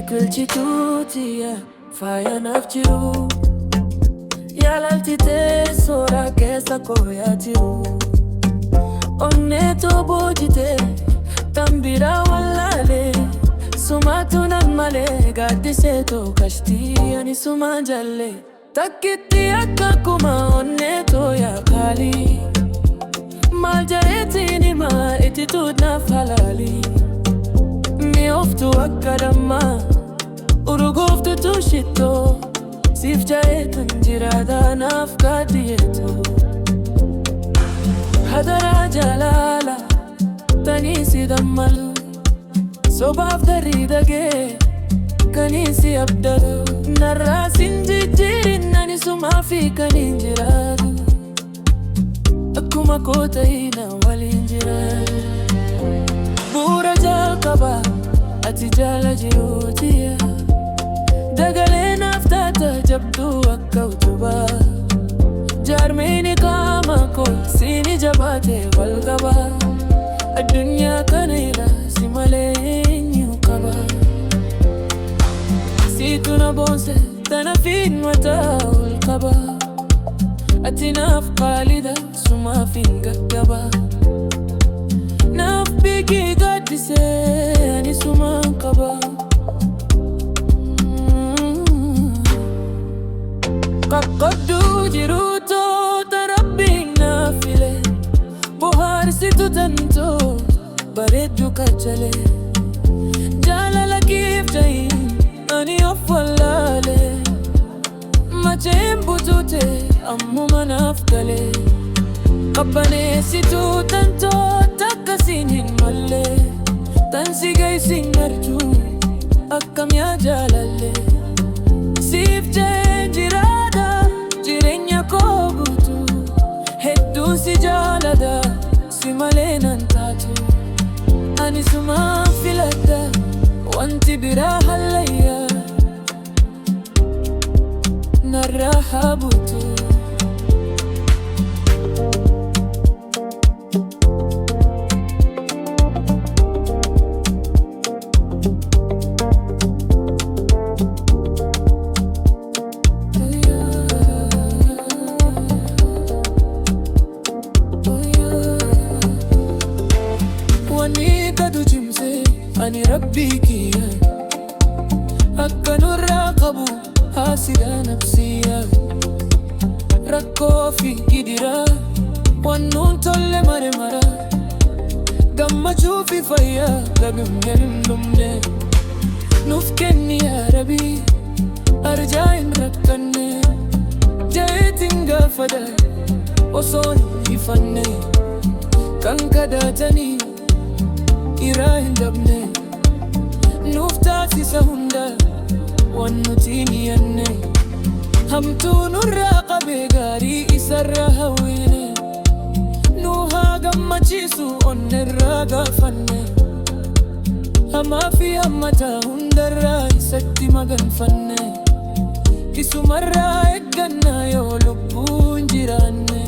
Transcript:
biqilchituutiya faayanaaf jiru. Yaalaltitee soora keessa kooyaa jiru. Onneetoo boojitee tambiraa wallaalee sumaatu nan malee gaaddiseetoo kashtii ani suma jallee takkitti akka kuma onneetoo yaakaalii maal jareetiin himaa itti tuudnaaf halaalii mi'ooftu akka dammaa urgooftu tushittoo siif jareetan jiraataanaaf gaaddiyeetoo hadaraa jalaala taniisi dammalu sobaaf darii dagee kaniisi abdalu narraa sinjijjiirin nani sumaafi kaniin jiraatu akkuma koo ta'ina waliin jiraatu. Bu'uura jalqabaa ati jaala jiruutiya dagalee naaf taata jabduu akka utubaa jaarmeeni qaama koo siini jabaatee wal qabaa addunyaa kana irra si malee eenyu qaba. Siitu na boonse tana fiin mataa ol qaba ati naaf qaalida sumaaf hin gaggaba naaf biqii gaaddisee ani sumaan qaba. Qaqqabduu jiruutoota rabbiin naaf file bohaarsitu tantoo bareeddu kachalee jaalala kiif ta'in ani of wallaalee macheen butute ammuma naaf galee qabbaneessituu tantoo takkasiin hin mallee tansi gaysin arjuu akkam yaa jaalallee siif jeen jiraadha jireenya koo guutuu hedduun si jaalada si malee nan taatu ani sumaan filadha wanti biraa hallayya narraa haa buutu. Ani rabbii kiyya akka nurraa qabu haasida nafsiyya rakkoo fi gidiraa wannuun tolle mare mara gammachuu fi fayyaa gabimneen hin dhumne nuuf kenni yaa Rabbii arjaa hin rakkanne jaheetiin gaafadha osoo hin ifanne kan kadaatanii irraa hin dabne nuuf taasisa hunda waan nuti hin yanne hamtuu nurraa qabee gaarii isarraa hawwine nu haa gammachiisu onnerraa gaafanne hamaa fi hammataa hundarraa isatti maganfanne isumarraa eeggannaa yoo lubbuun jiraanne.